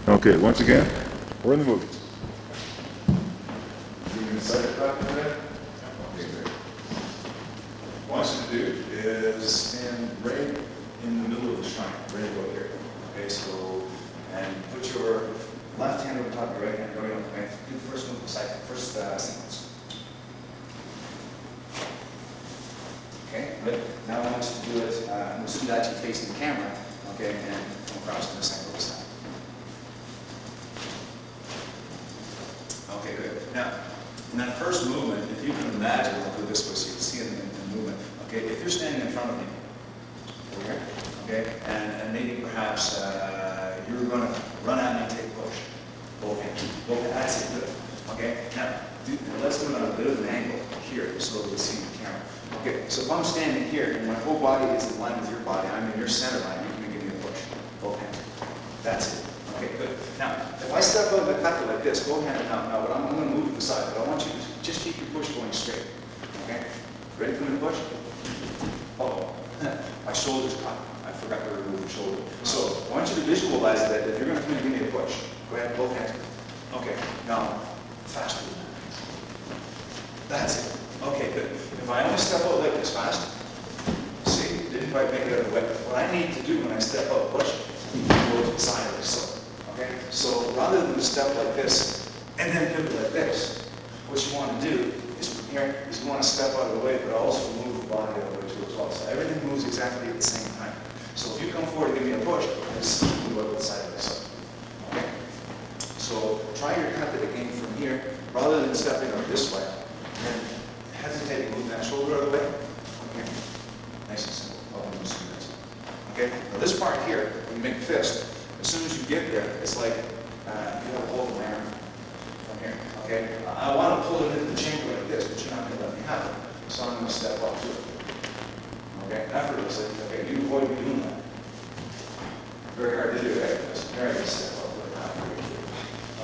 Okay, once again, we're in the movies. You excited about it today? Okay, great. What I want you to do is stand right in the middle of the shrine, right about here. Okay, so, and put your left hand over top of your right hand, going up, okay? Do the first move, first sequence. Okay, good. Now I want you to do it, let's do that to facing the camera, okay, and come across to this angle this time. Okay, good. Now, in that first movement, if you can imagine, I'll do this way so you can see it in the movement. Okay, if you're standing in front of me, over here, okay, and maybe perhaps you're going to run at me and take a push. Both hands. That's it, good. Okay, now, let's do it on a bit of an angle here so that we see the camera. Okay, so if I'm standing here and my whole body is in line with your body, I'm in your center line, you can give me a push. Both hands. That's it. Okay, good. Now, if I step out of the kata like this, go ahead and now, but I'm going to move to the side, but I want you to just keep your push going straight. Okay? Ready for me to push? Uh-oh. My shoulder's caught. I forgot to remove the shoulder. So, I want you to visualize that if you're going to come and give me a push. Go ahead, both hands. Okay, now, faster than that. That's it. Okay, good. If I only step out like this fast, see, didn't quite make it out of the way. What I need to do when I step out, push, go to the side like so. Okay? So rather than step like this and then pivot like this, what you want to do is from here is you want to step out of the way, but also move the body out of the way too as well. So everything moves exactly at the same time. So if you come forward and give me a push, just move out to the side like so. Okay? So try your kata again from here, rather than stepping out this way, and then hesitate to move that shoulder out of the way. Okay? Nice and simple. Okay? Now this part here, when you make the fist, as soon as you get there, it's like you have a hold of my arm from here. Okay? I want to pull it into the chamber like this, but you're not going to let me have it. So I'm going to step up to it. Okay? Effortlessly. Okay? You avoid me doing that. Very hard to do, right? It's very hard to step up like that.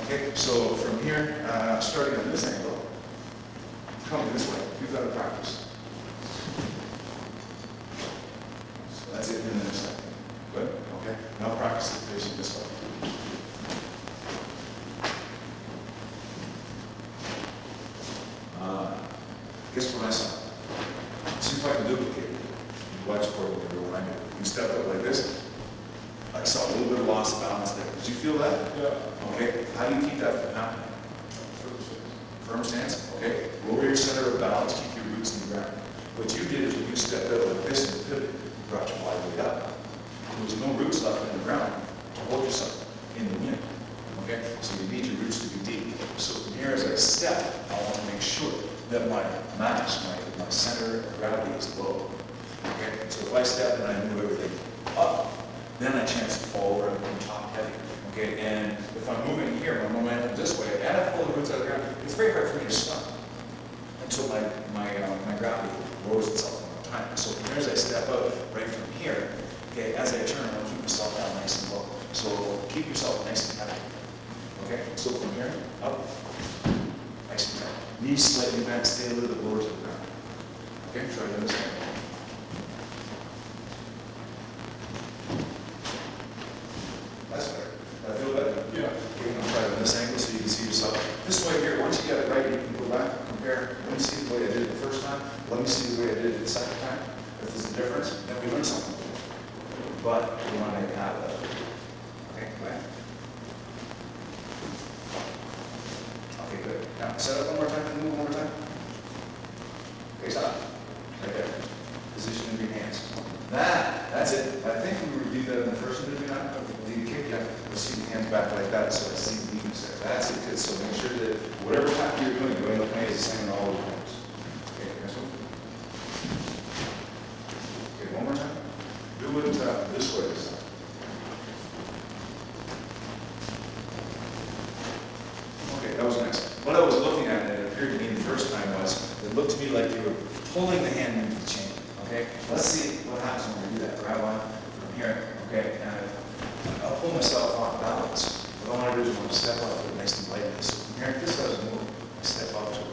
Okay? So from here, starting on this angle, come this way. You've got to practice. So that's it in the second. Good? Okay. Now practice it facing this way. Guess what I saw? See if I can duplicate it. Watch for it when you're reminded. You step up like this. I saw a little bit of loss of balance there. Did you feel that? Yeah. Okay. How do you keep that from happening? Firm stance. Okay. Lower your center of balance. Keep your roots in the ground. What you did is when you stepped out like this and pivot, you brought your body weight up. There was no roots left in the ground to hold yourself in the wind. Okay? So you need your roots to be deep. So from here as I step, I want to make sure that my mass, my center of gravity is low. Okay? So if I step and I move everything up, then I chance to fall over and top heavy. Okay? And if I'm moving here, my momentum this way, and I pull the roots out of the ground, it's very hard for me to stop until my gravity lowers itself over time. So from here as I step out, right from here, okay, as I turn, I'll keep myself down nice and low. So keep yourself nice and heavy. Okay, so from here, up, nice and tight. Knees slightly bent, stay a little bit lower to the ground. Okay, try to understand. That's better. I feel better? Yeah. Okay, I'm going to try it on this angle so you can see yourself. This way here, once you get it right, you can go back and compare. Let me see the way I did it the first time. Let me see the way I did it the second time. If there's a difference, then we learn something. But we want to make a habit of it. Okay, go ahead. Okay, good. Now, set up one more time, move one more time. Okay, stop. Right there. Position of your hands. That's it. I think we reviewed that in the first one, did we not? Did you kick? Yeah. Let's see the hands back like that, so I see the weakness there. That's it, good. So make sure that whatever path you're doing, going to play is the same in all the times. Okay, next one. Okay, one more time. Do it this way this time. Okay, that was nice. What I was looking at, and it appeared to me the first time, was it looked to me like you were pulling the hand into the chain. Okay, let's see what happens when we do that. Grab on from here. Okay, and I'll pull myself off balance. What I want to do is I want to step up with nice and light. So from here, this doesn't move. I step up to it.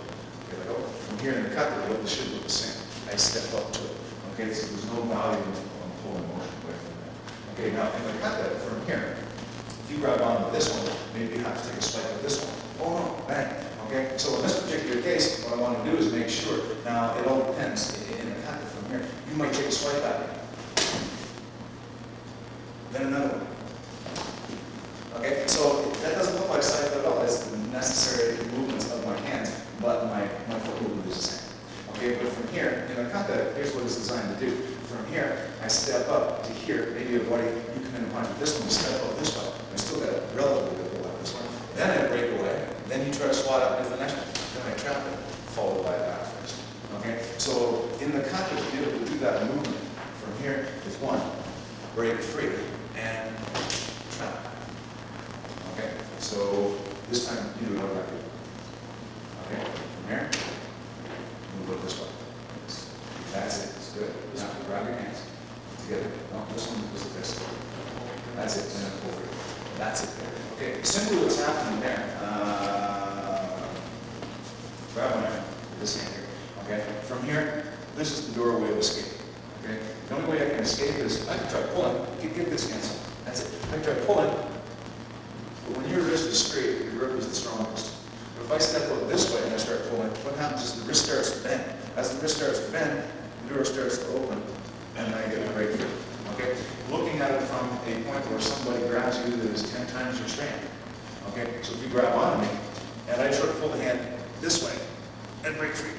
Okay, like, oh, from here in the cut, it should look the same. I step up to it. Okay, so there's no value in pulling motion away from that. Okay, now in the kata from here, If you grab onto this one, maybe you have to take a swipe at this one. Oh no, bang. Okay, so in this particular case, what I want to do is make sure, now it all depends in the kata from here. You might take a swipe at it. Then another one. Okay, so that doesn't look like Saifa at all. It's the necessary movements of my hands, but my foot movement is the same. Okay, but from here, in a kata, here's what it's designed to do. From here, I step up to here. Maybe a buddy, you come in and punch with this one, you step up this way. I still got a relatively good hold on this one. Then I break away. Then you try to swat up into the next one. Then I trap it, followed by a back fist. Okay, so in the kata, to be able to do that movement from here is one, break free, and trap. Okay, so this time you do it like that. Okay, from here, move it this way. That's it. It's good. Now grab your hands together. No, this one is like this. That's it. And then over it. That's it there. Okay, simply what's happening there. Grab my this hand here. Okay, from here, this is the doorway of escape. Okay, the only way I can escape is I can try pulling. Get this hand. That's it. I can try pulling. But when your wrist is straight, your grip is the strongest. But if I step out this way and I start pulling, what happens is the wrist starts to bend. As the wrist starts to bend, the door starts to open, and I get a break through. Okay? Looking at it from a point where somebody grabs you that is 10 times your strength. Okay? So if you grab onto me, and I try to pull the hand this way, and break free.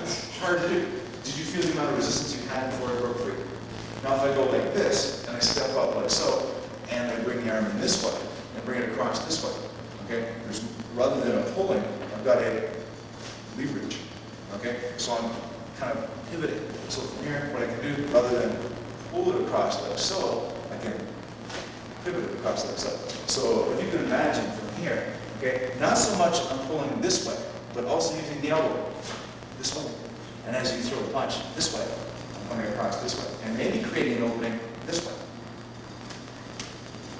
It's hard to do. Did you feel the amount of resistance you had before I broke free? Now if I go like this, and I step up like so, and I bring the arm in this way, and bring it across this way, okay? Rather than a pulling, I've got a leverage, okay? So I'm kind of pivoting. So from here, what I can do, rather than pull it across like so, I can pivot it across like so. So if you can imagine from here, okay, not so much I'm pulling this way, but also using the elbow this way. And as you throw a punch this way, I'm coming across this way. And maybe creating an opening this way.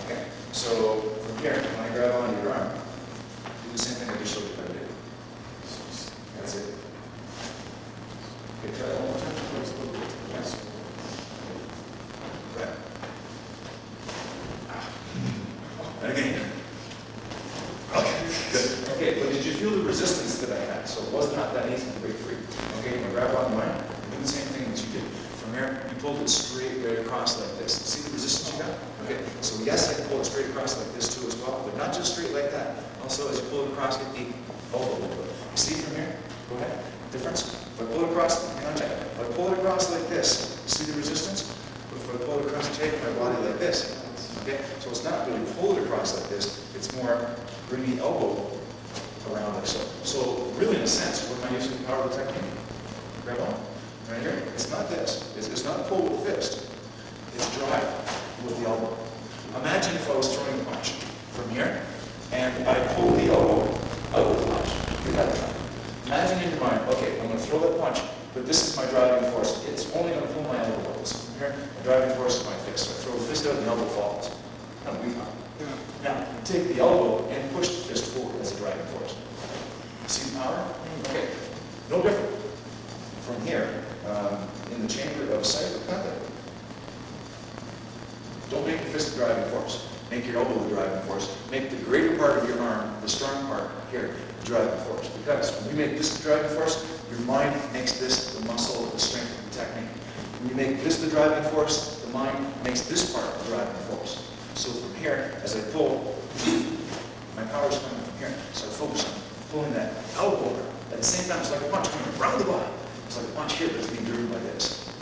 Okay? So from here, when I grab onto your arm, do the same thing I just showed you how to do. That's it. Okay, try that one more time. Yes. Right. And again. Okay, good. Okay, but did you feel the resistance that I had? So it was not that easy to break free. Okay, when I grab on mine, do the same thing that you did. From here, you pulled it straight right across like this. See the resistance you got? Okay, so yes, I can pull it straight across like this too as well, but not just straight like that. Also, as you pull it across, get the elbow a little bit. You see from here? Go ahead. Difference? If I pull it across, hang on tight. If I pull it across like this, see the resistance? But if I pull it across tight, my body like this. Okay, so it's not really pull it across like this. It's more bring the elbow around like so. So really, in a sense, what am I using the power of the technique? Grab on. Right here. It's not this. It's not pull with the fist. It's drive with the elbow. Imagine if I was throwing a punch from here, and I pull the elbow out of the punch. Get that time. Imagine in your mind, okay, I'm going to throw that punch, but this is my driving force. It's only going to pull my elbow out. So from here, my driving force is my fist. So I throw the fist out, and the elbow falls. Kind of weak. Now, take the elbow and push the fist forward as a driving force. See the power? Okay. No different. From here, in the chamber of Saifa Kata, don't make the fist the driving force. Make your elbow the driving force. Make the greater part of your arm, the strong part here, the driving force. Because when you make this the driving force, your mind makes this the muscle, the strength, of the technique. When you make this the driving force, the mind makes this part the driving force. So from here, as I pull, my power is coming from here. So I focus on pulling that elbow. At the same time, it's like a punch coming around the body. It's like a punch here that's being driven by this.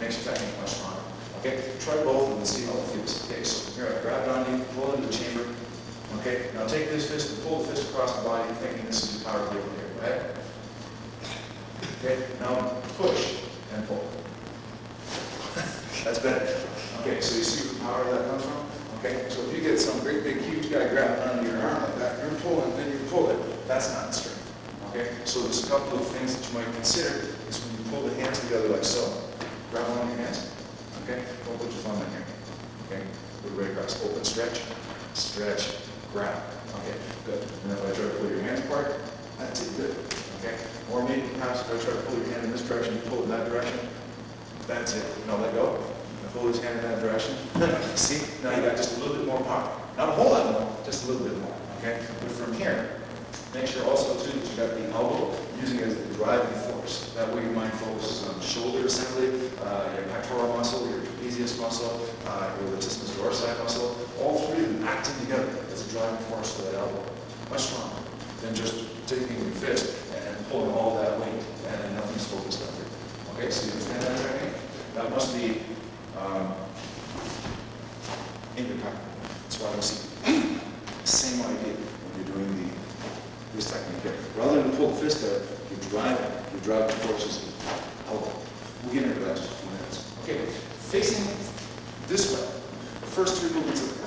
Makes your technique much stronger. Okay, try both and see how it feels. Okay, so here I grab it on you, pull into the chamber. Okay, now take this fist and pull the fist across the body, thinking this is your power to here, right? Okay, now push and pull. That's better. Okay, so you see the power that comes from? Okay, so if you get some great big huge guy grabbing onto your arm like that, you're pulling, then you pull it. That's not strength. Okay, so there's a couple of things that you might consider is when you pull the hands together like so. Grab one of your hands. Okay, don't put your thumb in here. Okay, put it right across. Open, stretch, stretch, grab. Okay, good. And then if I try to pull your hands apart, that's it, good. Okay, or maybe perhaps if I try to pull your hand in this direction, you pull it in that direction. That's it. Now let go. And pull his hand in that direction. See, now you got just a little bit more power. Not a whole lot more, just a little bit more, okay? But from here, make sure also too that you got the elbow using it as the driving force. That way your mind focuses on shoulder assembly, your pectoral muscle, your trapezius muscle, your latissimus dorsi muscle. All three of them acting together as a driving force for that elbow. Much stronger than just taking your fist and pulling all that weight and nothing's focused on it. Okay, so you understand that technique? That must be in your pattern. That's why I see same idea when you're doing this technique here. Rather than pull the fist out, you're driving forces elbow. We'll get into that in just a few minutes. Okay, facing this way, the first three movements of the pattern.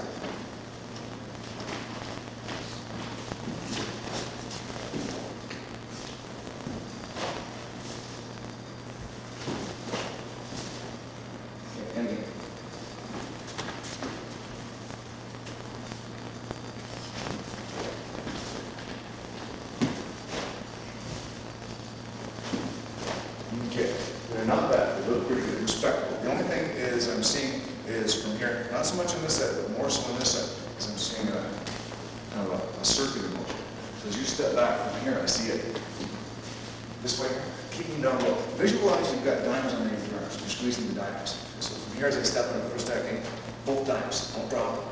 Okay, they're not bad. They look pretty good, respectable. The only thing is I'm seeing is from here, not so much on this side, but more so on this side, because I'm seeing kind of a circular motion. So as you step back from here, I see it this way, kicking down low. Visualize you've got dimes underneath your arms. You're squeezing the dimes. So from here, as I step into the first technique, both dimes, don't drop them.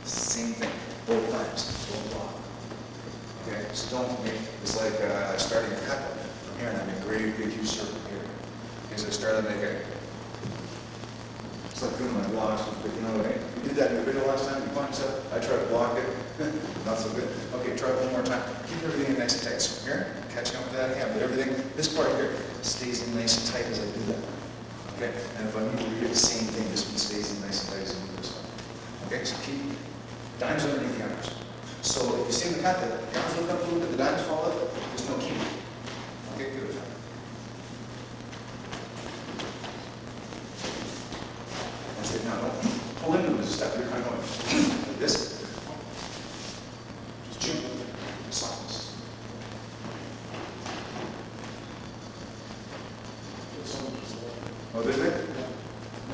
Same thing, both dimes, don't drop them. Okay, so don't make, it's like starting a kata from here, and I make a great big huge circle here. Okay, so I started making, it's like doing my blocks, but you know what I mean? We did that in the video last time, you find yourself, I tried to block it, not so good. Okay, try it one more time. Keep everything nice and tight. So here, catching up with that hand, but everything, this part here, stays in nice and tight as I do that. Okay, and if I move over here, the same thing, this one stays in nice and tight as I move this one. Okay, so keep dimes underneath the arms. So if you see in the kata, the arms look up a little bit, the dimes fall up, there's no key. Okay, good. That's it. Now, don't pull into it as a step. You're kind of going like this. Just chew. Softness. Oh, did they?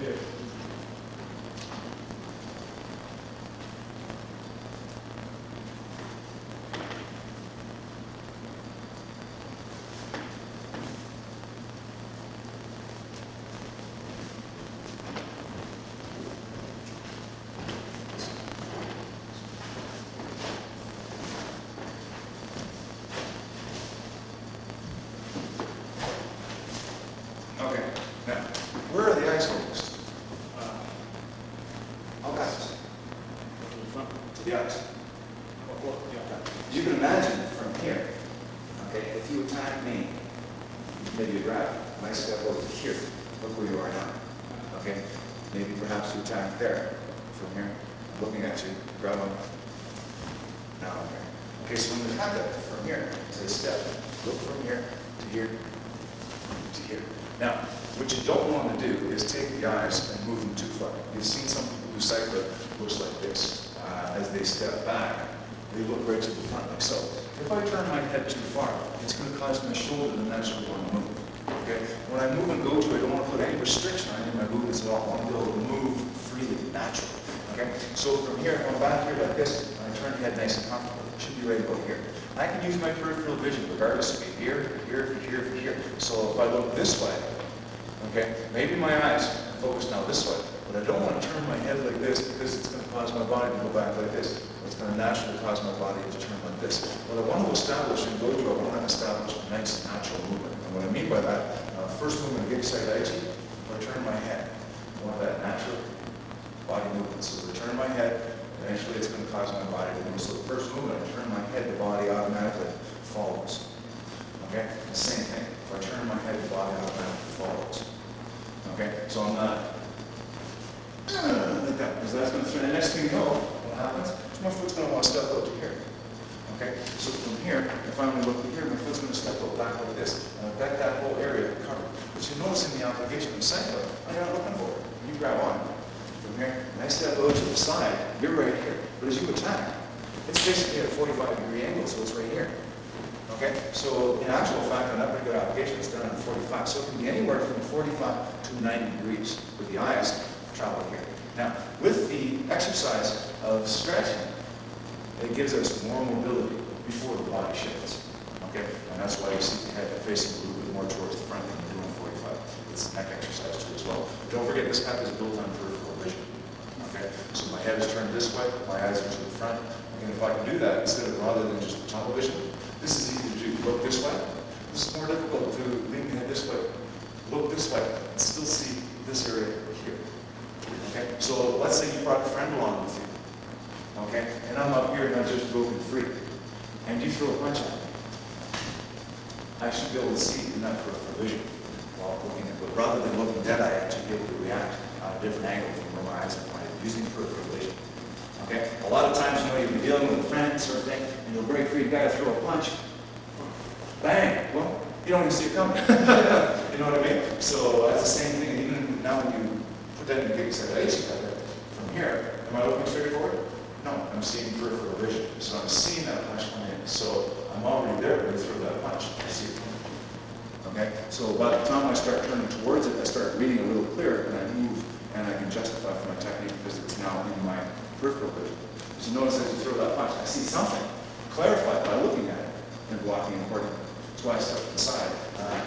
Yeah. Okay, now, where are the eyes focused? All guys. To the eyes. You can imagine from here, okay, if you attack me, maybe you grab, I step over here, look where you are now, okay? Maybe perhaps you attack there, from here, I'm looking at you, grab on, now I'm here. Okay, so when we have that from here, as I step, look from here to here, to here. Now, what you don't want to do is take the eyes and move them too far. You've seen some people who Saifa looks like this. As they step back, they look right to the front like so. If I turn my head too far, it's going to cause my shoulder to naturally want to move. Okay? When I move and Goju, I don't want to put any restriction on any of my movements at all. I want to be able to move freely, naturally. Okay? So from here, if I'm back here like this, and I turn the head nice and comfortable, it should be right about here. I can use my peripheral vision regardless of here, here, here, here. So if I look this way, okay, maybe my eyes are focused now this way, but I don't want to turn my head like this because it's going to cause my body to go back like this. It's going to naturally cause my body to turn like this. What I want to establish in Goju, I want to establish a nice natural movement. And what I mean by that, first movement, Gig Side Aichi, I turn my head. I want that natural body movement. So I turn my head, eventually it's going to cause my body to move. So the first movement, I turn my head, the body automatically follows. Okay? The same thing. If I turn my head, the body automatically follows. Okay? So I'm not like that, because that's going to turn. The next thing you know, what happens? My foot's going to want to step out to here. Okay? So from here, if I only look here, my foot's going to step out back like this. And I've got that whole area covered. But you notice in the application of Saifa, I'm not looking for it. You grab on. From here, and I step out to the side, you're right here. But as you attack, it's basically at a 45-degree angle, so it's right here. Okay? So in actual fact, on that particular application, it's done at 45. So it can be anywhere from 45 to 90 degrees with the eyes travel here. Now, with the exercise of stretching, it gives us more mobility before the body shifts. Okay? And that's why you see the head facing a little bit more towards the front than you do on 45. It's a neck exercise too as well. But don't forget, this app is built on peripheral vision. Okay? So my head is turned this way, my eyes are to the front. And if I can do that, instead of rather than just tunnel vision, this is easy to do. Look this way. This is more difficult to lean the head this way. Look this way and still see this area here. Okay? So let's say you brought a friend along with you. Okay? And I'm up here and I'm just broken free. And you throw a punch at me. I should be able to see in that peripheral vision while looking at it. But rather than looking dead eye, I should be able to react at a different angle from where my eyes are pointed using peripheral vision. Okay? A lot of times, you'll be dealing with a friend sort of thing, and you'll break free, you gotta throw a punch. Bang! Well, you don't even see it coming. You know what I mean? So that's the same thing. Even now when you put that in the case like this, from here, am I looking straight forward? No, I'm seeing peripheral vision. So I'm seeing that punch come in. So I'm already there when you throw that punch. I see it coming. Okay? So by the time I start turning towards it, I start reading a little clearer, and I move, and I can justify for my technique because it's now in my peripheral vision. So notice as you throw that punch, I see something clarified by looking at it and blocking accordingly. That's why I step to the side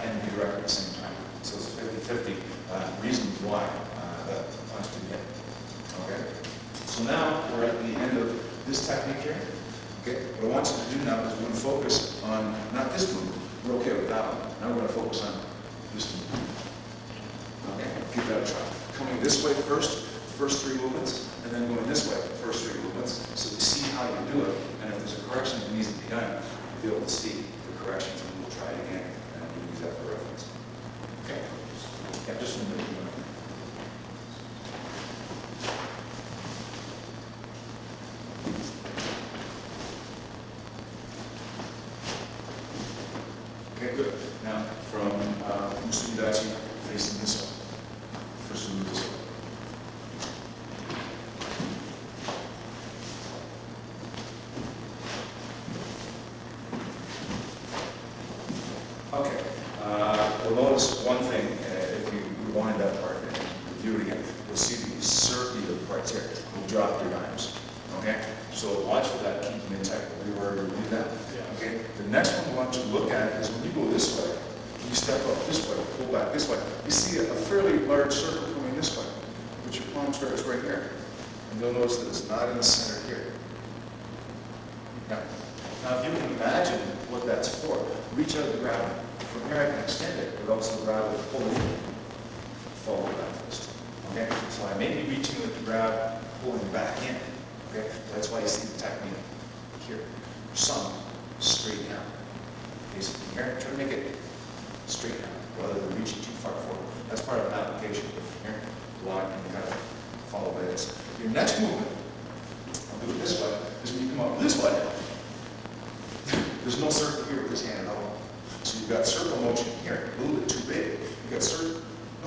and be direct at the same time. So it's 50-50 reasons why that punch can hit. Okay? So now we're at the end of this technique here. Okay? What I want you to do now is we're going to focus on not this movement. We're okay with that one. Now we're going to focus on this movement. Okay? Give that a try. Coming this way first three movements, and then going this way, first three movements, so we see how you do it, and if there's a correction that needs to be done, you'll be able to see the corrections, and we'll try it again, and we'll use that for reference. Okay? Yeah, just a minute. Okay, good. Now, from Musumidachi, facing this way. First move this way. Okay, you'll notice one thing, if you rewind that part and review it again, you'll see these circular parts here. You'll drop your arms, okay? So watch for that, keep them intact. We already reviewed that. Okay, the next one I want you to look at is when you go this way, you step up this way, pull back this way, you see a fairly large circle coming this way, but your palm starts right here. And you'll notice that it's not in the center here. Now if you can imagine what that's for, reach out and grab it. From here I can extend it, but also grab it, pull it in, follow that first. Okay, so I may be reaching with the grab, pulling back in. Okay, that's why you see the technique here. Some straight down. Okay, so from here, try to make it straight down rather than reaching too far forward. That's part of an application. Here, block and kind of follow by this. Your next movement, I'll do it this way, is when you come up this way. There's no circle here with this hand at all. So you've got circle motion here, a little bit too big. You've got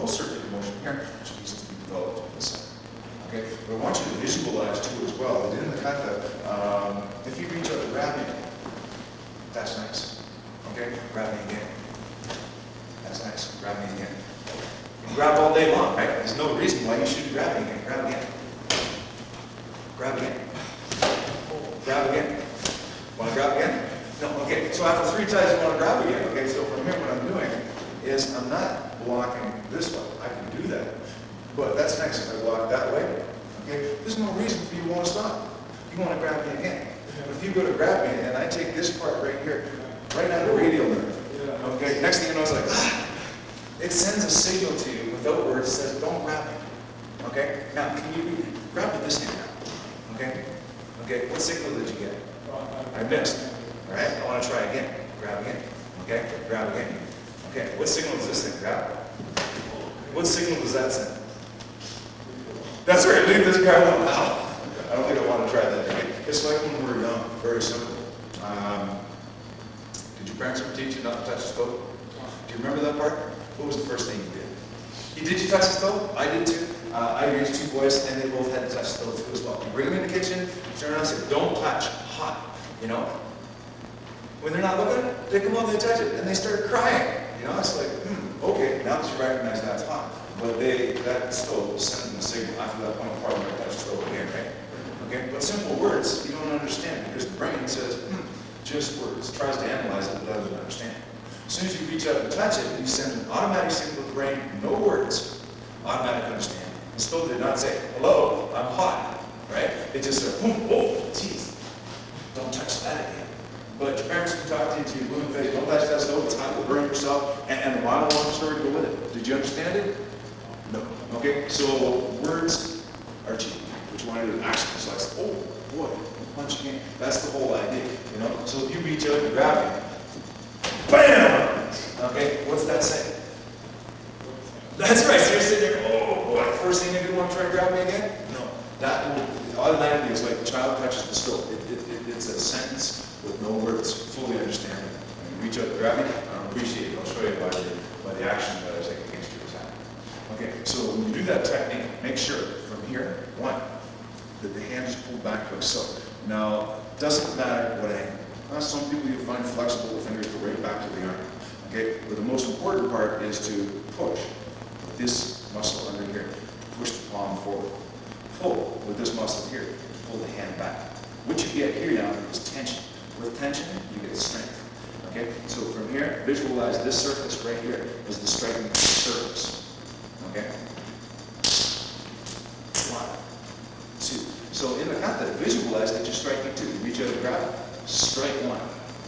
no circular motion here, which needs to be developed on this side. Okay, but I want you to visualize too as well that in the kata, if you reach out and grab me, that's nice. Okay, grab me again. That's nice. Grab me again. You grab all day long, right? There's no reason why you shouldn't grab me again. Grab again. Grab again. Grab again. Want to grab again? No, okay, so after 3 times you want to grab again. Okay, so from here what I'm doing is I'm not blocking this way. I can do that. But that's nice if I block that way. Okay, there's no reason for you to want to stop. You want to grab me again. But if you go to grab me and I take this part right here, right down the radial nerve. Okay, next thing you know it's like, it sends a signal to you without words, it says, don't grab me. Okay, now can you grab with this hand now? Okay, okay, what signal did you get? I missed. All right, I want to try again. Grab again. Okay, grab again. Okay, what signal does this thing grab? What signal does that send? That's right, leave this grab on. Wow. I don't think I want to try that again. It's like when we were young, very simple. Did your parents ever teach you not to touch the stove? Do you remember that part? What was the first thing you did? Did you touch the stove? I did too. I raised 2 boys and they both had to touch the stove too as well. You bring them in the kitchen, turn around and say, don't touch, hot, you know? When they're not looking, they come over, they touch it, and they start crying. You know, it's like, okay, now that you recognize that's hot. but that stove is sending a signal after that point, probably like that stove here, right? Okay, but simple words you don't understand because the brain says, just words, tries to analyze it, but doesn't understand. As soon as you reach out and touch it, you send an automatic signal to the brain, no words, automatic understanding. The stove did not say, hello, I'm hot, right? It just said, boom, oh, geez, don't touch that again. But your parents can talk to you to your blooming face, don't touch that stove, it's hot, you'll burn yourself, and the Bible long story to go with it. Did you understand it? No. Okay, so words are cheap. What you want to do is action. So I said, oh, boy, punch again. That's the whole idea, you know? So if you reach out and grab me, bam! Okay, what's that saying? That's right, so you're sitting there, oh boy, first thing you do, want to try to grab me again? No. That will automatically is like the child touches the stove. It's a sentence with no words, fully understanding. When you reach out and grab me, I don't appreciate it. I'll show you by the action that I take against you is happening. Okay, so when you do that technique, make sure from here, one, that the hand is pulled back like so. Now, it doesn't matter what angle. Some people you find flexible, the fingers go right back to the arm. Okay, but the most important part is to push this muscle under here, push the palm forward. Pull with this muscle here, pull the hand back. What you get here now is tension. With tension, you get strength. Okay, so from here, visualize this surface right here as the striking surface. Okay, 1, 2. So in the kata, visualize that you're striking 2. You reach out and grab it. Strike 1,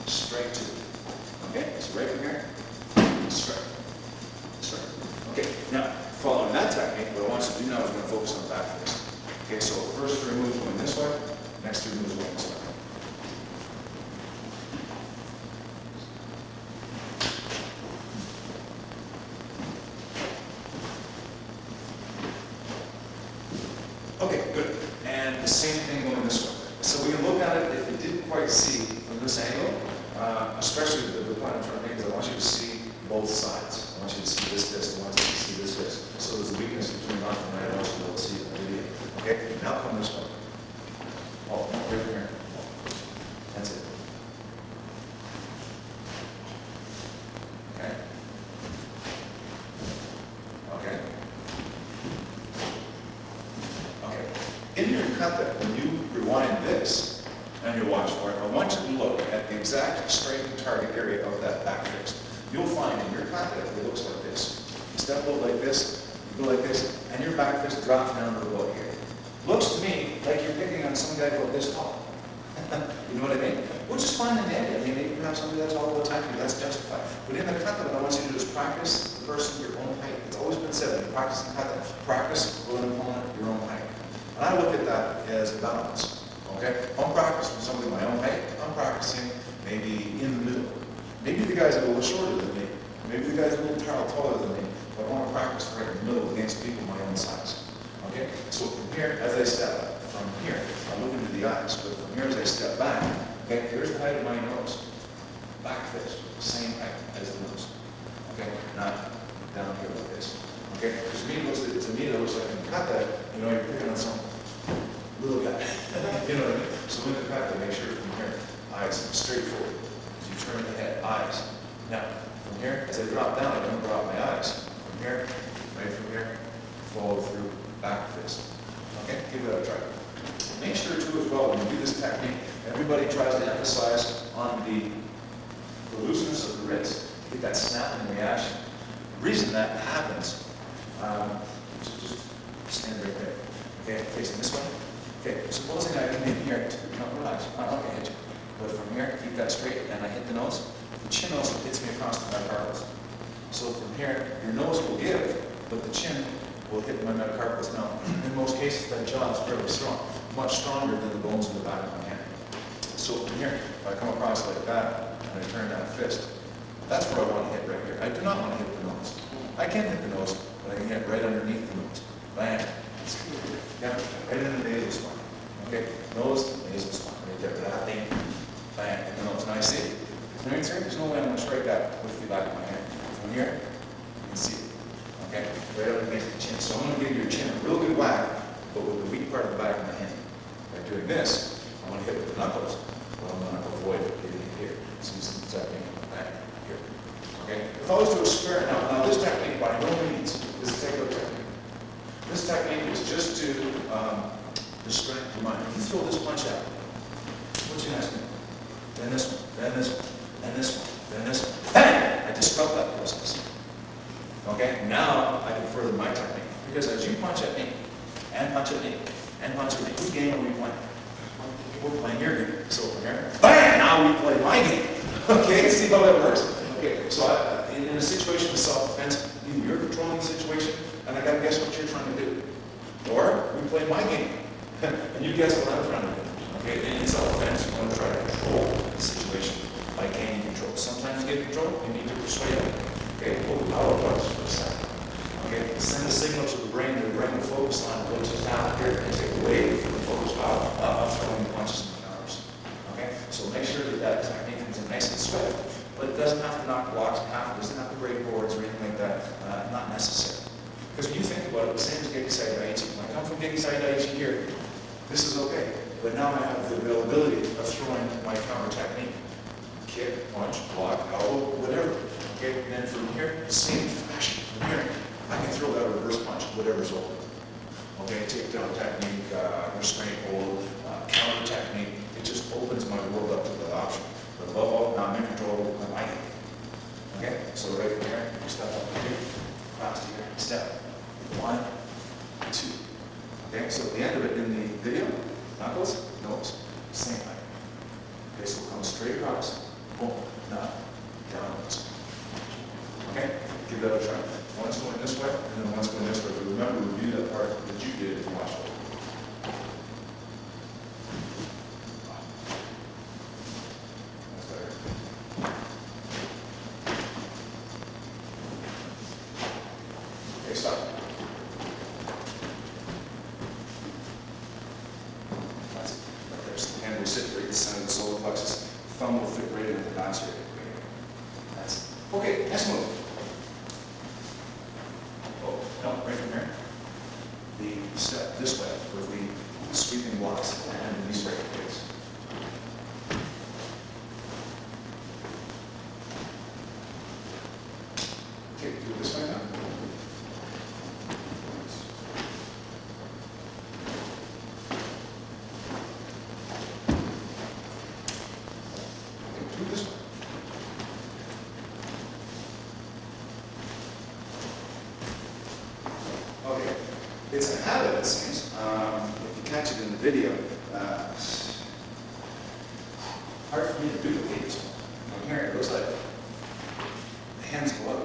strike 2. Okay, so right from here, strike, strike. Okay, now following that technique, what I want you to do now is going to focus on the back fist. Okay, so first 3 moves going this way, next 3 moves going this way. Okay, good. And the same thing going this way. So we can look at it if you didn't quite see from this angle, especially the point I'm trying to make is I want you to see both sides. I want you to see this fist, I want you to see this fist. So there's a weakness between left and right, I want you to be able to see it in the video. Okay, now come this way. Oh, right from here. That's it. Okay. Okay. Okay. In your kata, when you rewind this, and you watch for it, I want you to look at the exact striking target area of that back fist. You'll find in your kata, it looks like this. You step out like this, you go like this, and your back fist drops down to about here. Looks to me like you're picking on some guy about this tall. You know what I mean? Which is fine in the end. I mean, maybe you have somebody that's all the time, that's justified. But in the kata, what I want you to do is practice the person your own height. It's always been said, when you practice in kata, practice with an opponent your own height. And I look at that as a balance. Okay? I'm practicing with somebody my own height. I'm practicing maybe in the middle. Maybe the guy's a little shorter than me. Maybe the guy's a little taller than me. But I want to practice right in the middle against people my own size. Okay? So from here, as I step up, from here, I look into the eyes. But from here, as I step back, okay, here's the height of my nose. Back fist, same height as the nose. Okay? Not down here like this. Okay? Because to me, it looks like in the kata, you know, you're picking on some little guy. You know what I mean? So in the kata, make sure from here, eyes straight forward. As you turn the head, eyes. Now, from here, as I drop down, I don't drop my eyes. From here, right from here, follow through, back fist. Okay? Give it a try. Make sure, too, as well, when you do this technique, everybody tries to emphasize on the looseness of the wrist. Get that snapping reaction. The reason that happens, just stand right there. Okay, facing this way. Okay, supposing I come in here, no, relax, okay, hit you. But from here, keep that straight, and I hit the nose. The chin also hits me across the metacarpals. So from here, your nose will give, but the chin will hit my metacarpals. Now, in most cases, that jaw is fairly strong, much stronger than the bones in the back of my hand. So from here, if I come across like that, and I turn that fist, that's where I want to hit right here. I do not want to hit the nose. I can hit the nose, but I can hit right underneath the nose. Bang. Yeah, right in the nasal spine. Okay, nose, nasal spine, right there. That thing, bang, hit the nose. Now I see it. There's no way I'm going to strike that with the back of my hand. From here, you can see it. Okay, right up against the chin. So I'm going to give your chin a real good whack, but with the weak part of the back of my hand. By doing this, I'm going to hit with the knuckles, but I'm going to avoid getting it here. See this technique, bang, here. Okay, if I was to experiment, now this technique by no means is a technique. this technique is just to distract your mind. If you throw this punch out, what's your next move? Then this one, then this one, then this one, then this one. Bang! I disrupt that process. Okay? Now I can further my technique. Because as you punch at me, and punch at me, and punch at me, whose game are we playing? We're playing your game. So from here, bang! Now we play my game. Okay? See how that works? Okay, so in a situation of self-defense, you're controlling the situation, and I gotta guess what you're trying to do. Or we play my game, and you guess what I'm trying to do. Okay, in self-defense, you want to try to control the situation by gaining control. Sometimes to get control, you need to persuade them. Okay, hold the power punch for a second. Okay, send a signal to the brain will focus on what just happened here and take away from the focus power of throwing punches and counters. Okay, so make sure that that technique comes in nice and swift, but it doesn't have to knock blocks in half, it doesn't have to break boards or anything like that. Not necessary. Because when you think about it, the same as Gekisai Daichi. When I come from Gekisai Daichi here, this is okay. But now I have the availability of throwing my counter technique. Kick, punch, block, elbow, whatever. Okay, and then from here, same fashion. From here, I can throw that reverse punch, whatever's open. Okay, takedown technique, restraint hold, counter technique. It just opens my world up to the option. But above all, now I'm in control of my game. Okay, so right from here, step up here, cross here, step. 1, 2. Okay, so at the end of it in the video, knuckles, nose, same height. Okay, so we'll come straight across, boom, knock, downwards. Okay, give that a try. One's going this way, and then one's going this way. But remember, review that part that you did if you watched it. That's better. Okay, stop. Hand will sit right in the center of the solar plexus. Thumb will fit right into the dance area. That's it. Okay, next move. Oh, no, right from here. The step this way with the sweeping blocks and these right kicks. Okay, do it this way now. Okay, it's a habit, it seems. If you catch it in the video, hard for me to duplicate this one. From here, it looks like the hands go up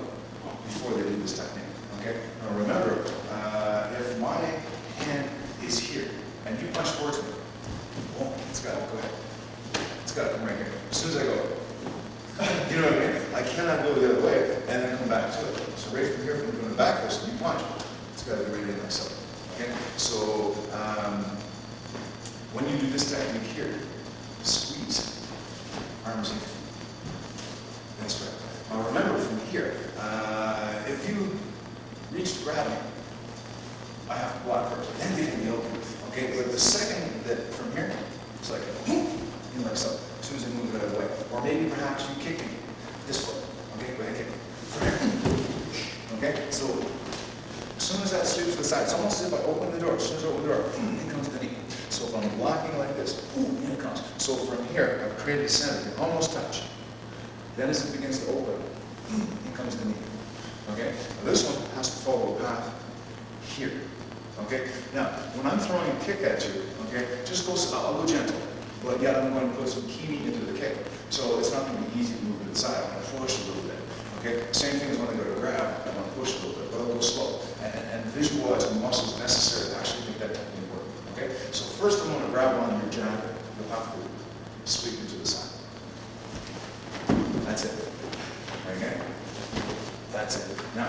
before they do this technique. Okay. Now remember, if my hand is here and you punch towards me, oh, it's got to go ahead. It's got to come right here. As soon as I go, you know what I mean? I cannot go the other way and then come back to it. So right from here, from doing the back fist, you punch. It's got to be right in myself. Okay? So when you do this technique here, squeeze, arms in. That's right. Now remember from here, if you reach to grab me, I have to block first, then get in the open. Okay? But the second that from here, it's like, you like so. As soon as I move it out of the way. Or maybe perhaps you kick me this way. Okay? Go ahead, kick me. From here. Okay? So as soon as that sweeps to the side, it's almost as if I open the door. As soon as I open the door, in comes the knee. So if I'm blocking like this, in it comes. So from here, I've created a center. You can almost touch. Then as it begins to open, in comes the knee. Okay? Now this one has to follow a path here. Okay? Now, when I'm throwing a kick at you, okay, just go, I'll go gentle. But yet I'm going to put some key meat into the kick. So it's not going to be easy to move to the side. I'm going to push a little bit. Okay? Same thing as when I go to grab, I'm going to push a little bit, but I'll go slow. And visualize the muscles necessary to actually make that technique work. Okay? So first I'm going to grab on your jacket. You'll have to sweep it to the side. That's it. Okay? That's it. Now,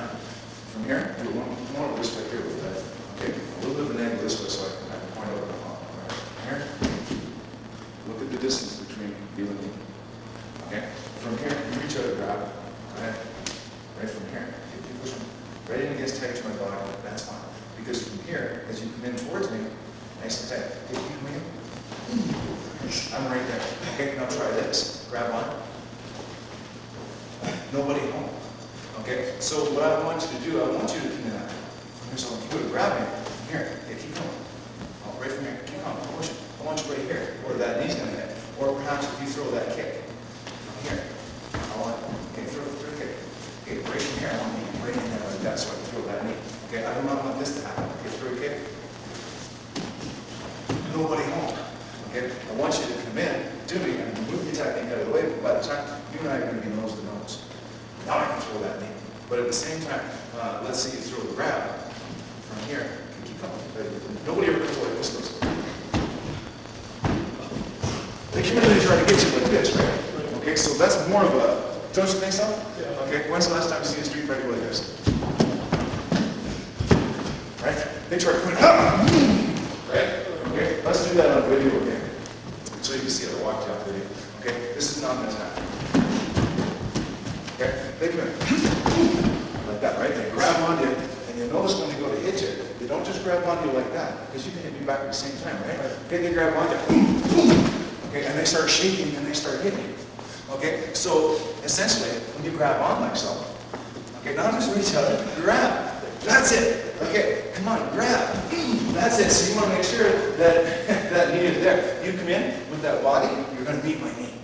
from here, do one more this way here with that. Okay? A little bit of an angle this way so I can point out the palm. Right? Here. Look at the distance between you and me. Okay? From here, you reach out and grab. Okay? Right from here. If you push me right in against tight to my body, that's fine. Because from here, as you come in towards me, nice and tight. If you come in, I'm right there. Okay, now try this. Grab on. Nobody home. Okay? So what I want you to do, I want you to come in. So if you would grab me, here. Okay, keep going. Oh, right from here. Keep going. Push it. I want you right here, where that knee's going to hit. Or perhaps if you throw that kick. From here. I want, okay, throw the kick. Okay, right from here, I want you right in there like that so I can throw that knee. Okay, I do not want this to happen. Okay, throw a kick. Nobody home. Okay, I want you to come in, do me, and move the technique out of the way, but by the time you and I are going to be nose to nose. Now I can throw that knee. But at the same time, let's say you throw the grab from here. Okay, keep going. Nobody ever goes like this goes. They come in and they try to get you like this, right? Okay, so that's more of a, don't you think so? Yeah. Okay, when's the last time you see a street fighter like this? Right? They try to put it up. Right? Okay, let's do that on video again. So you can see it, I walked out video. Okay, this is not an attack. Okay, they come in like that, right? They grab onto you, and you notice when they go to hit you, they don't just grab onto you like that, because you can hit me back at the same time, right? Okay, they grab onto you. Okay, and they start shaking and they start hitting you. Okay, so essentially, when you grab on like so, okay, now just reach out and grab. That's it. Okay, come on, grab. That's it. So you want to make sure that that knee is there. You come in with that body, you're going to beat my knee.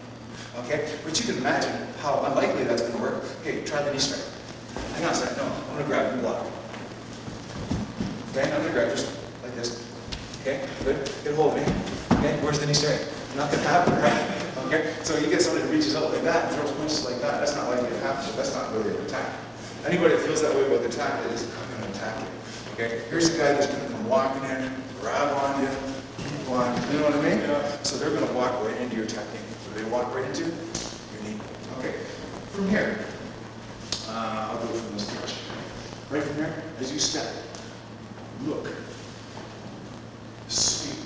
Okay, but you can imagine how unlikely that's going to work. Okay, try the knee strike. Hang on a second. No, I'm going to grab and block. Okay, I'm going to grab just like this. Okay, good. Get a hold of me. Okay, where's the knee strike? Not going to happen, right? Okay, so you get somebody that reaches out like that and throws punches like that. That's not likely to happen. So that's not really an attack. Anybody that feels that way about the attack is going to attack you. Okay, here's a guy that's going to come walking in, grab on you, keep on. You know what I mean? Yeah. So they're going to walk right into your technique. What do they walk right into? Your knee. Okay. From here, I'll go from this direction. Right from here, as you step, look, sweep,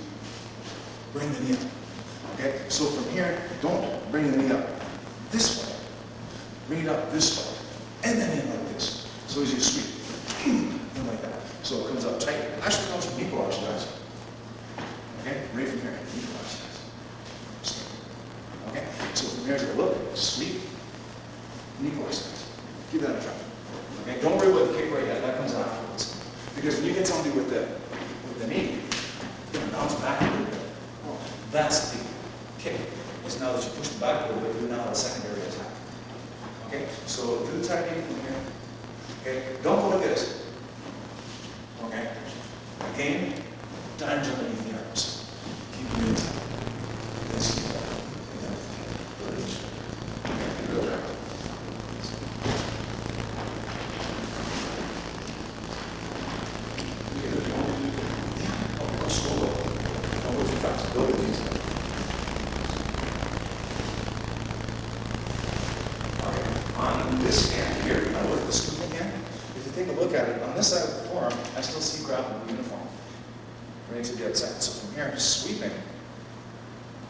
bring the knee up. Okay. So from here, don't bring the knee up this way. Bring it up this way. And then in like this. So as you sweep, and like that. So it comes up tight. Actually comes from equalize, guys. Okay? Right from here, equalize. Okay? So from here to look, sweep, and equalize. Give that a try. Okay? Don't worry about the kick right yet. That comes afterwards. Because when you get somebody with the knee, you're going to bounce back a little bit. Well, that's the kick. It's now that you push them back a little bit, you now have a secondary attack. Okay, so do the technique from here. Okay, don't go like this. Okay, again, dive underneath the arms. Keep them inside. Let's keep that. Okay, go back. Go slow. Don't go too fast. Go with these. On this hand here, I look at the scoop again. If you take a look at it, on this side of the forearm, I still see grappling uniform. Right to the outside. So from here, sweeping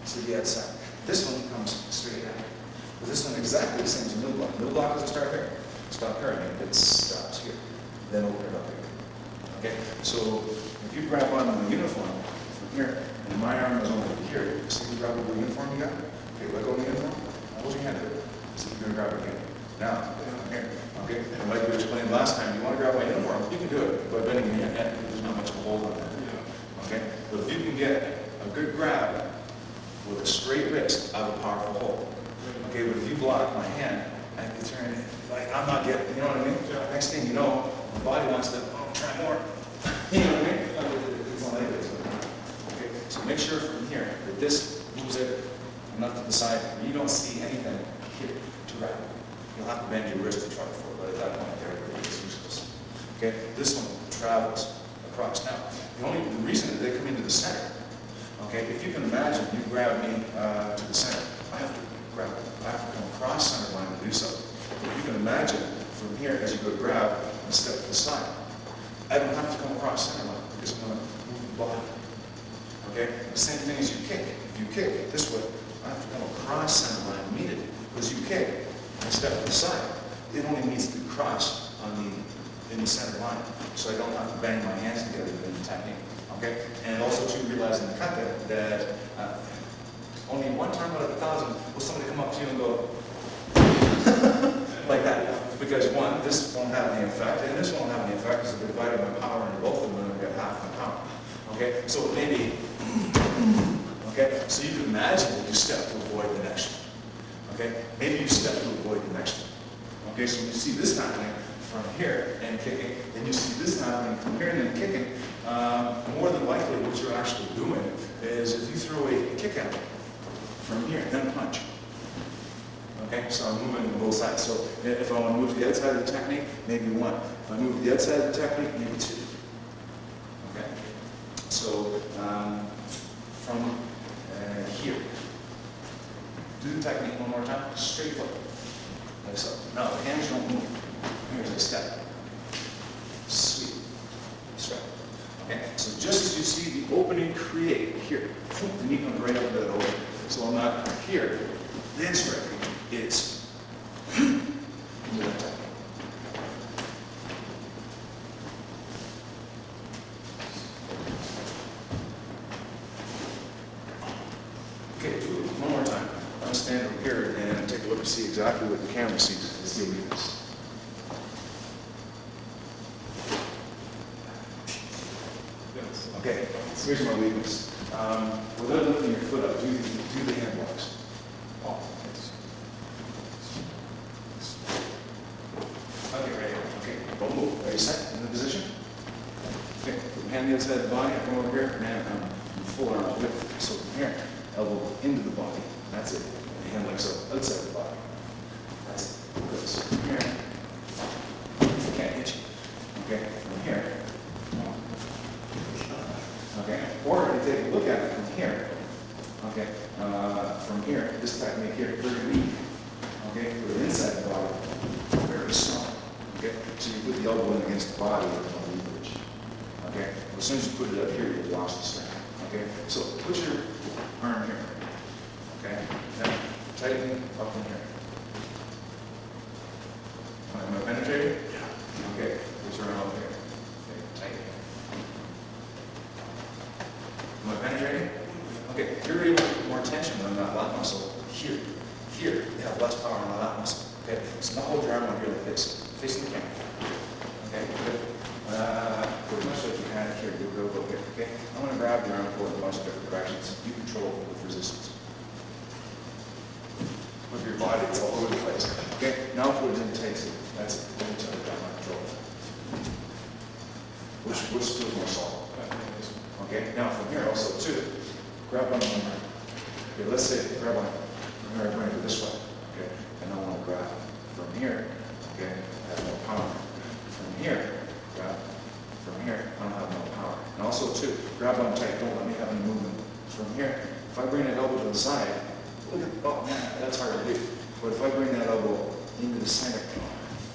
to the outside. This one comes straight out. But this one exactly the same as a middle block. Middle block doesn't start here. Stop here, I mean, it stops here. Then open it up here. Okay? So if you grab on the uniform from here, and my arm is over here, see the grabbable uniform you got? Okay, let go of the uniform. Now hold your hand there. So you're going to grab it again. Now, here, okay? And like we explained last time, you want to grab my uniform, you can do it by bending your head. There's not much of a hold on that. Okay? But if you can get a good grab with a straight wrist, I have a powerful hold. Okay, but if you block my hand, I can turn it, like I'm not getting, you know what I mean? Next thing you know, my body wants to, oh, try more. You know what I mean? It's not like this. Okay, so make sure from here that this moves it not to the side. You don't see anything here to grab. You'll have to bend your wrist to try to forward, but at that point there, it's useless. Okay, this one travels across. Now, the reason that they come into the center, okay, if you can imagine, you grab me to the center, I have to grab, I have to come across center line to do so. If you can imagine, from here, as you go grab and step to the side, I don't have to come across center line because I'm going to move the body. Okay, the same thing as you kick. If you kick this way, I have to come across center line immediately. Because you kick and step to the side, it only needs to cross in the center line. So I don't have to bang my hands together in the technique. Okay? And also to realize in the kata that only one time out of 1,000 will somebody come up to you and go like that. Because one, this won't have any effect, and this won't have any effect because I've divided my power into both of them and I've got half my power. Okay, so maybe, okay, so you can imagine that you step to avoid the next one. Okay, maybe you step to avoid the next one. Okay, so when you see this happening from here and kicking, and you see this happening from here and then kicking, more than likely what you're actually doing is if you throw a kick out from here, then punch. Okay, so I'm moving on both sides. So if I want to move to the outside of the technique, maybe one. If I move to the outside of the technique, maybe two. Okay, so from here, do the technique one more time. Straight foot, like so. Now the hands don't move. Here's a step. Sweep. Straight. Okay, so just as you see the opening create here, the knee comes right up to that opening. So I'm not here, then striking. It's into that technique. Okay, do it one more time. I'm going to stand over here and take a look and see exactly what the camera sees as the weakness. Okay, so here's my weakness. Without lifting your foot up, do the hand blocks. Oh, yes. Okay, right here. Okay, don't move. Are you set in the position? Okay, put my hand on the outside of the body. I come over here, and I'm full arm width. So from here, elbow into the body. That's it. And the hand like so, outside the body. That's it. Good. So from here, I can't hit you. Okay, from here. Okay, or if you take a look at it from here, okay, from here, this technique here, very weak, okay, put it inside the body, very strong, okay, so you put the elbow in against the body with no leverage, okay, as soon as you put it up here, you've lost the strength, okay, so put your arm here, okay, now tighten up in here. Am I penetrating? Yeah. Okay, put your arm up here, okay, tighten. Am I penetrating? Okay, you're able to put more tension on that lat muscle here. Here, you have less power on the lat muscle. Okay, so now hold your arm on here like this, facing the camera. Okay, good. Put as much as you can here, go. Okay, I'm going to grab your arm and pull in a bunch of different directions. You control with resistance. With your body, it's all over the place. Okay, now put it in tight seat. That's it. Don't tell it down, I control it. Which feels more solid. Okay, now from here also too, grab one more. Okay, let's say grab one. From here, I bring it this way. Okay, and I want to grab from here. Okay, I have no power. From here, grab. From here, I don't have no power. And also too, grab on tight. Don't let me have any movement. From here, if I bring that elbow to the side, look at, oh man, that's hard to do. But if I bring that elbow into the center,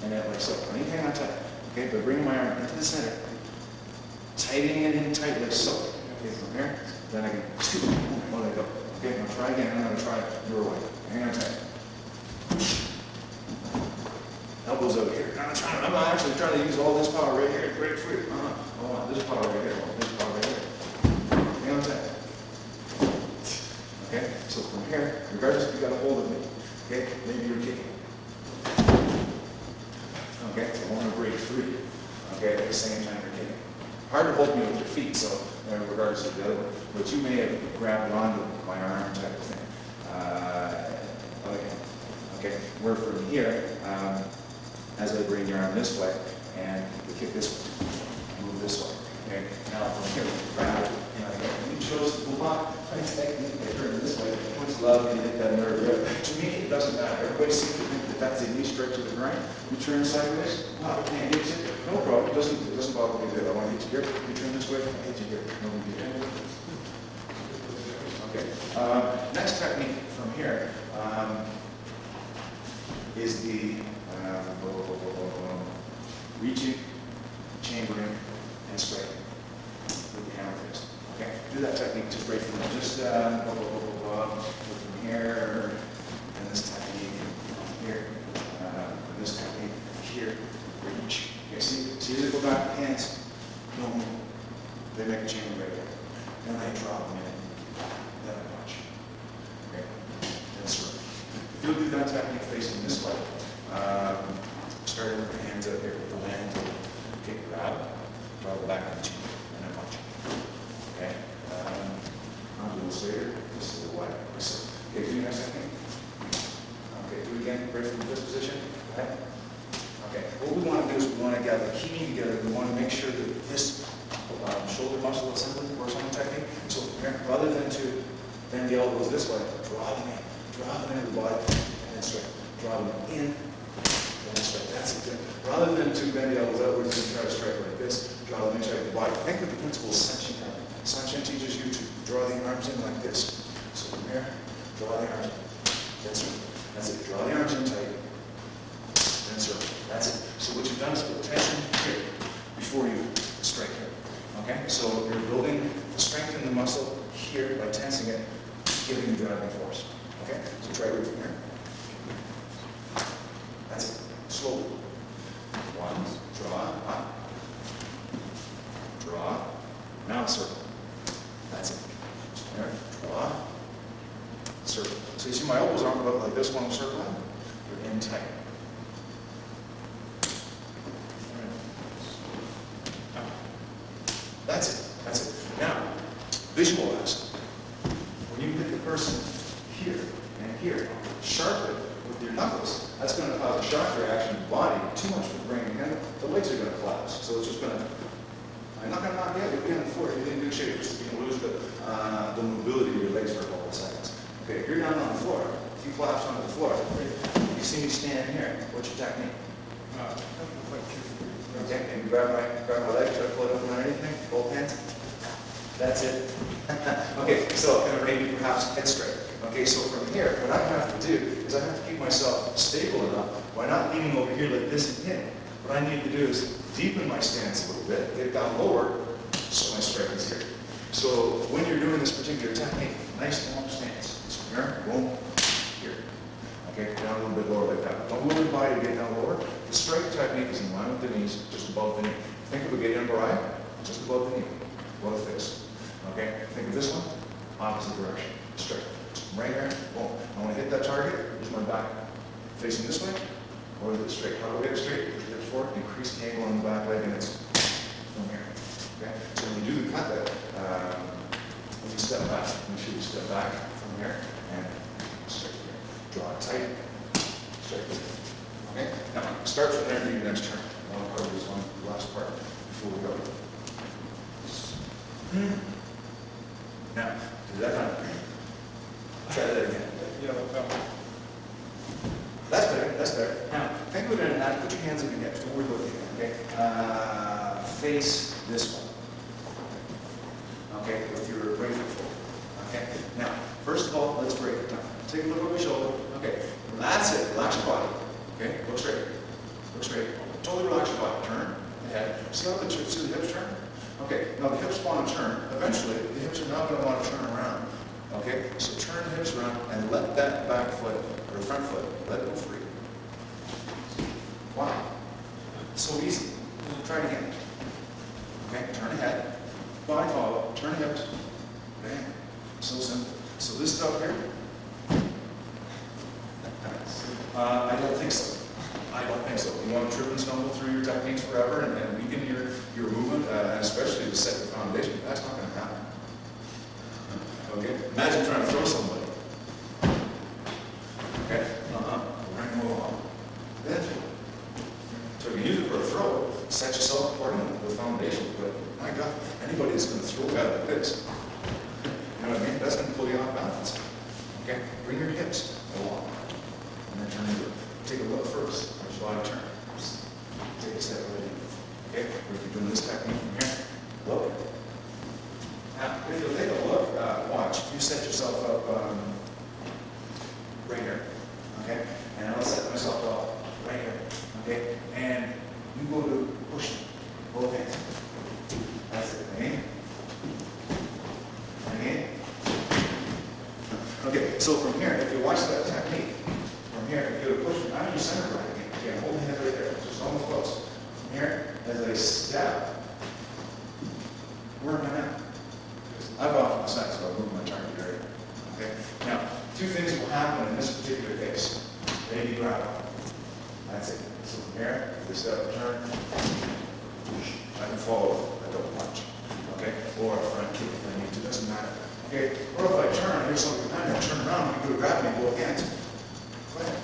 and that like so, I need to hang on tight. Okay, but bring my arm into the center. Tightening it in tight like so. Okay, from here, then I can let it go. Okay, now try again. I'm going to try your way. Hang on tight. Elbows over here. I'm actually trying to use all this power right here. Right free. I want this power right here. I want this power right here. Hang on tight. Okay, so from here, regardless if you got a hold of me, okay, maybe you're kicking. Okay, so I want to break free. Okay, at the same time you're kicking. Hard to hold me with your feet, so regardless of the other one. But you may have grabbed onto my arm type of thing. Okay, where from here, as I bring your arm this way, and we kick this way, move this way. Okay, now from here, grab it. You chose the block, I technique, I turn it this way. What's love, you hit that nerve there. To me, it doesn't matter. Everybody seems to think that that's the knee stretch of the groin. You turn sideways, I can't hit you. No problem, it doesn't bother me that I want to hit you here. You turn this way, I hit you here. No big deal. Okay, next technique from here is the reaching, chambering, and striking with the hammer fist. Okay, do that technique just right from just from here, and this technique here, and this technique here, reach. Okay, see as I go back the hands, no move. They make a chamber right there. Then I drop them in, then I punch. Okay, that's right. If you'll do that technique facing this way, starting with the hands out here, with the hand, okay, grab it back into the chin, and then punch. again, right from this position, right? Okay, what we want to do is we want to gather the key together. We want to make sure that this shoulder muscle assembly works on the technique. So here, rather than to bend the elbows this way, draw them into the body, and then straight. Draw them in, and then straight. That's it. Rather than to bend the elbows outwards and try to strike like this, draw them in straight the body. Think of the principle of Sanchin. Sanchin teaches you to draw the arms in like this. So from here, draw the arms in. That's it. That's it. Draw the arms in tight. And circle. That's it. So what you've done is put tension here before you strike here. Okay? So you're building the strength in the muscle here by tensing it, giving you driving force. Okay? So try it from here. That's it. Slowly. One, draw, up. Draw. Now circle. That's it. So there, draw, circle. So you see my elbows aren't about like this when I'm circling. They're in tight. That's it. That's it. Now, visualize. When you hit the person here and here, sharpen with your knuckles. That's going to cause a shock reaction in the body, too much for the brain, and the legs are going to collapse. So it's just going to, I'm not going to knock you out, you'll be on the floor, you'll be in good shape, just you're going to lose the mobility of your legs for a couple of seconds. Okay, if you're down on the floor, if you collapse onto the floor, you see me stand here, what's your technique? Okay, and you grab my leg, try to pull it up from underneath me, both hands. That's it. Okay, so maybe perhaps head straight. Okay, so from here, what I have to do is I have to keep myself stable enough by not leaning over here like this and in. What I need to do is deepen my stance a little bit, get down lower, so my strike is here. So when you're doing this particular technique, nice long stance. So here, boom, here. Okay, down a little bit lower like that. Don't move your body to get down lower. The strike technique is in line with the knees, just above the knee. Think of a Gedanbarai, just above the knee, above the face. Okay, think of this one, opposite direction, straight. Right here, boom. I want to hit that target, here's my back. Facing this way, or is it straight? How do we get it straight? Push your hips forward, increase the angle on the back leg, and it's from here. Okay, so when you do the kata, when you step back, make sure you step back from here, and straight here. Draw it tight, straight here. Okay, now start from there and do your next turn. I want to cover this one, the last part, before we go. Now, do that now. Try that again. That's better, that's better. Now, think of it in an act, put your hands on your hips, don't worry about the hand, okay? Face this one. Okay, with your right foot forward. Okay, now, first of all, let's break it down. Take a look over your shoulder. Okay, that's it, relax your body. Okay, look straight. Look straight. Totally relax your body. Turn, head. See how the hips turn? Okay, now the hips want to turn. Eventually, the hips are now going to want to turn around. Okay, so turn the hips around and let that back foot, or front foot, let it go free. Wow, so easy. Try it again. Okay, turn ahead, body follow, turn hips. Okay, so simple. So this stuff here, I don't think so. I don't think so. You want to trip and stumble through your techniques forever and weaken your movement, and especially to set the foundation. That's not going to happen. Okay? Imagine trying to throw somebody. Okay? We're going to move on. Then, so you can use it for a throw, set yourself accordingly with the foundation. But my God, anybody that's going to throw it out like this, you know what I mean? That's going to pull you off balance. Okay? Bring your hips along. And then turn into it. Take a look first. Body turn. Take a step right in. Okay? If you're doing this technique from here, look. Now, if you take a look, watch. You set yourself up right here. Okay? And I'll set myself up right here. Okay? And you go to push both hands. That's it. Again. Again. Okay, so from here, if you watch that technique, from here, if you go to push, I'm in your center right again. Okay, hold the hand right there, just almost close. From here, as I step, where am I now? I've off my side, so I move my target area. Okay? Now, two things will happen in this particular case. Maybe grab. That's it. So from here, if we step, turn, I can follow a double punch. Okay? Or a front kick if I need to, doesn't matter. Okay? Or if I turn, here's something behind me, I turn around, you go to grab me, both hands. Go ahead.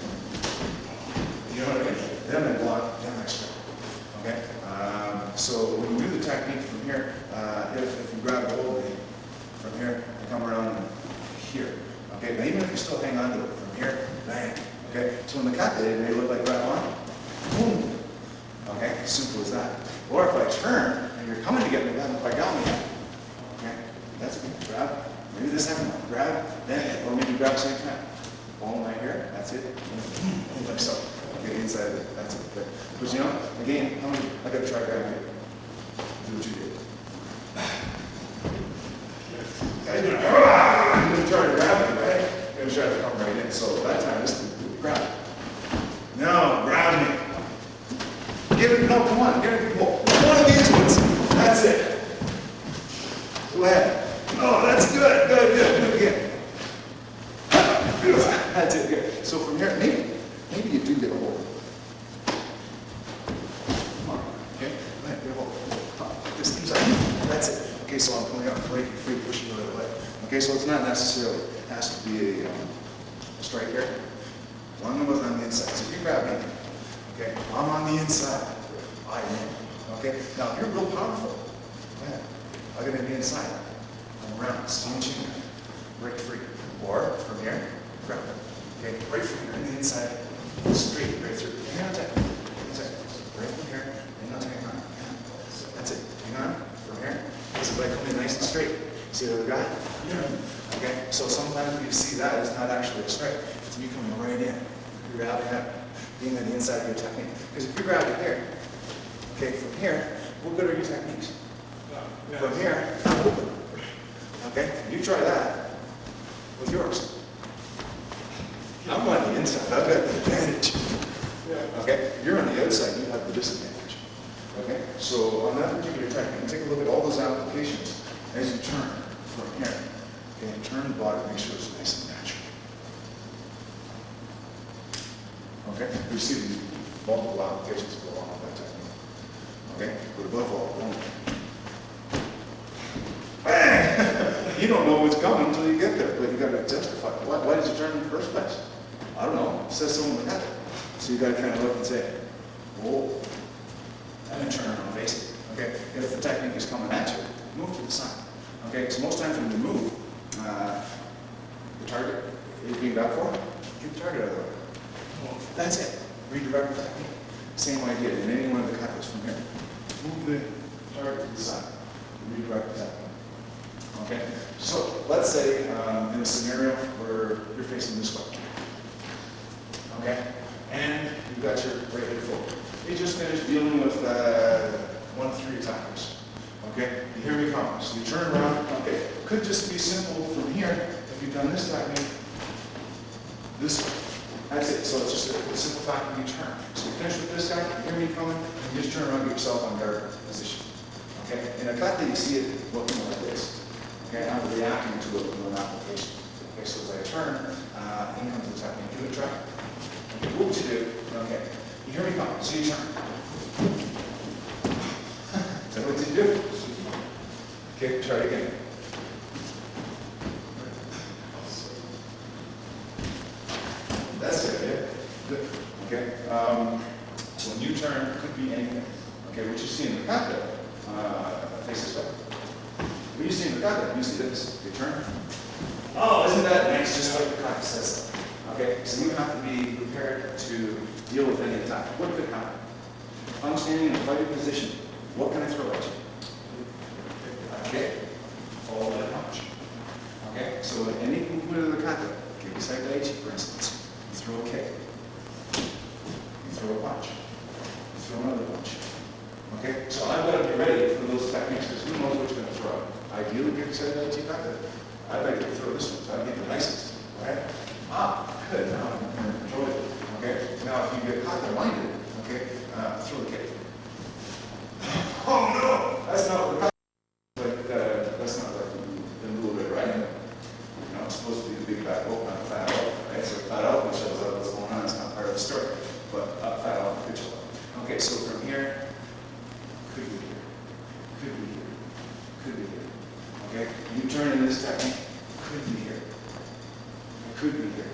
they may look like grab on. Boom. Okay, simple as that. Or if I turn and you're coming to get me, haven't quite got me yet. Okay, that's good. Grab. Maybe the second one. Grab, then, or maybe grab same time. Ball right here. That's it. Like so. Okay, inside of it. That's it. Good. But you know, again, I gotta try grabbing it. Do what you did. I'm gonna try to grab it, right? I'm gonna try to come right in. So that time, this is grab it. No, grab me. Give it, no, come on, give it, one of these ones. That's it. Go ahead. Oh, that's good, good, good. Do it again. That's it, good. So from here, maybe you do get a hold. Come on, okay? Go ahead, get a hold. Just inside. That's it. Okay, so I'm coming up, breaking free, pushing the other way. Okay, so it's not necessarily, it has to be a strike here. One was on the inside. So if you grab me, okay, I'm on the inside. I am. Okay, now if you're real powerful, go ahead. I'm going to be inside. I'm around, steam chin, break free. Or from here, grab it. Okay, right from here, in the inside, straight, right through. Hang on tight. Right from here, hang on tight. Hang on. That's it. Hang on. From here. This is like coming nice and straight. See what we got? Yeah. Okay, so sometimes you see that it's not actually a strike. It's me coming right in. You're grabbing that, being on the inside of your technique. Because if you grab it here, okay, from here, what good are your techniques? Yeah. From here, okay, you try that with yours. I'm on the inside, I've got the advantage. Yeah. Okay, you're on the outside, you have the disadvantage. Okay, so on that particular technique, take a look at all those applications as you turn from here. Okay, turn the body, make sure it's nice and natural. Okay, you see the multiple applications go along with that technique. Okay, but above all, boom. Bang! You don't know what's coming until you get there, but you got to justify. Why did you turn in the first place? I don't know. It says someone had it. So you got to kind of look and say, whoa, and then turn around and face it. Okay, if the technique is coming at you, move to the side. Okay, so most times when you move, the target is being back for, get the target out of the way. That's it. Redirect the technique. Same idea in any one of the katas from here. Move the target to the side. Redirect the technique. Okay, so let's say in a scenario where you're facing this way. Okay, and you've got your right hip forward. You just finished dealing with 1-3 attackers. Okay, here we come. So you turn around. Okay, it could just be simple from here. If you've done this technique, this way. That's it. So it's just a simple fact that you turn. So you finish with this guy, you hear me coming, and you just turn around, get yourself on guard position. Okay, in a cut that you see it looking like this. Okay, I'm reacting to it in an application. Okay, so as I turn, in comes the technique. Give it a try. Okay, what would you do? Okay, you hear me coming, so you turn. Is that what you do? Okay, try it again. That's it, yeah? Good. Okay. So when you turn, it could be anything. Okay, what you see in the kata, face this way. What you see in the kata, you see this. You turn. Oh, isn't that nice? Just like the kata says. Okay, so you have to be prepared to deal with any attack. What could happen? If I'm standing in a fighting position, what can I throw at you? Okay, follow that punch. Okay, so in any movement of the kata, okay, beside Daichi, for instance, you throw a kick, you throw a punch, you throw another punch. Okay, so I've got to be ready for those techniques because who knows what you're going to throw. Ideally, get beside Daichi kata. I'd like to throw this one, so I get the nicest. Right? Good. Now I can control it. Okay, now if you get kata minded, okay, throw the kick. Oh no, that's not what. That's not like the rule of it, right? You know, it's supposed to be the big fat wolf, not a fat elf, right? So fat elf shows up what's going on, it's not part of the story. But fat elf could show up. Okay, so from here, could be here, could be here, could be here. Okay, you turn in this technique, could be here, could be here,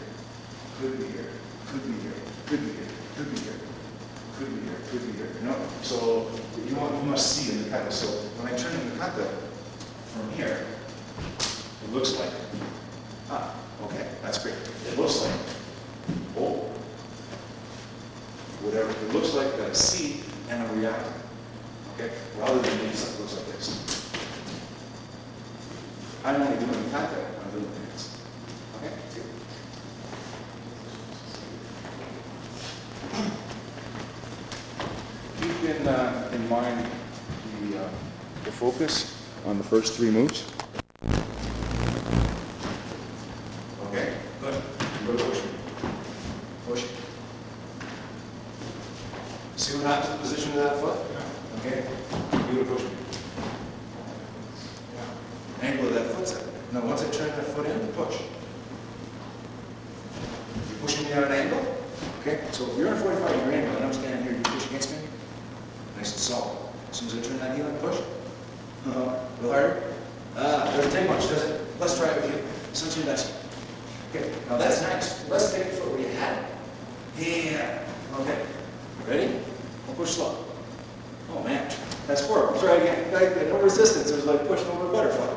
could be here, could be here, could be here, could be here. Could be here, could be here. You know? So you must see in the kata. So when I turn in the kata from here, it looks like, okay, that's great. It looks like, oh, whatever. It looks like a C and a reactor. Okay? Rather than these, it looks like this. I'm only doing kata when I'm doing things. Okay? See? Keep in mind the focus on the first three moves. Okay, good. Go to push. Push. See what happens to the position of that foot? Okay. You go to push. Angle of that foot's at. Now once I turn that foot in, push. You're pushing me at an angle. Okay, so if you're in a 45-degree angle and I'm standing here, you push against me. Nice and solid. As soon as I turn that heel and push. A little harder. Doesn't take much, does it? Let's try it with you. Switch your best. Okay, now that's nice. Let's take the foot where you had it. Yeah. Okay. Ready? We'll push slow. Oh man, that's horrible. Try again. No resistance. It was like pushing over a butterfly.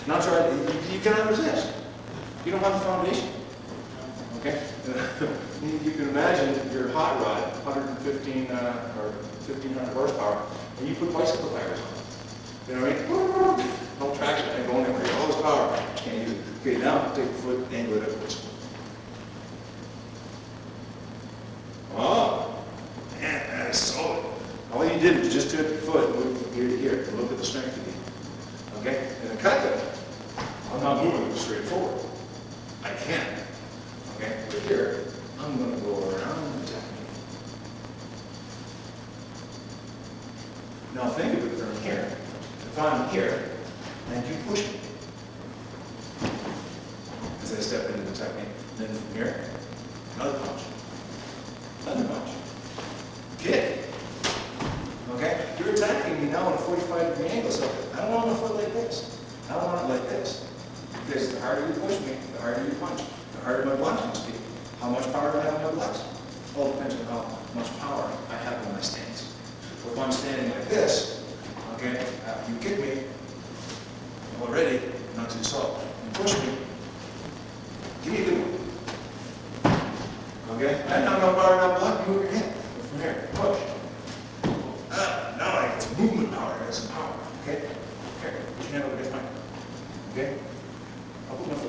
Now try it. You cannot resist. You don't have the foundation. Okay? You can imagine your hot rod, 115 or 1,500 horsepower, and you put bicycle tires on it. You know what I mean? No traction, ain't going anywhere. All this power, can't use it. Okay, now take the foot, angle it upwards. Oh, man, that is solid. All you did was just took your foot and moved from here to here to look at the strength of you. Okay? In a kata, I'm not moving straight forward. I can. Okay? But here, I'm going to go around the technique. Now think of it from here. If I'm here, and you push me as I step into the technique, then from here, another punch. Another punch. Kick. Okay? You're attacking me now on a 45-degree angle, so I don't want my foot like this. I don't want it like this. Because the harder you push me, the harder you punch. The harder my blocks must be. How much power do I have in my blocks? All depends on how much power I have in my stance. If I'm standing like this, okay, you kick me, already not too soft. You push me, give me a good one. Okay? And I'm not power, not block, you move your hand. From here, push. Now I get some movement power, I got some power. Okay? Here, put your hand over against mine. Okay? I'll put my foot.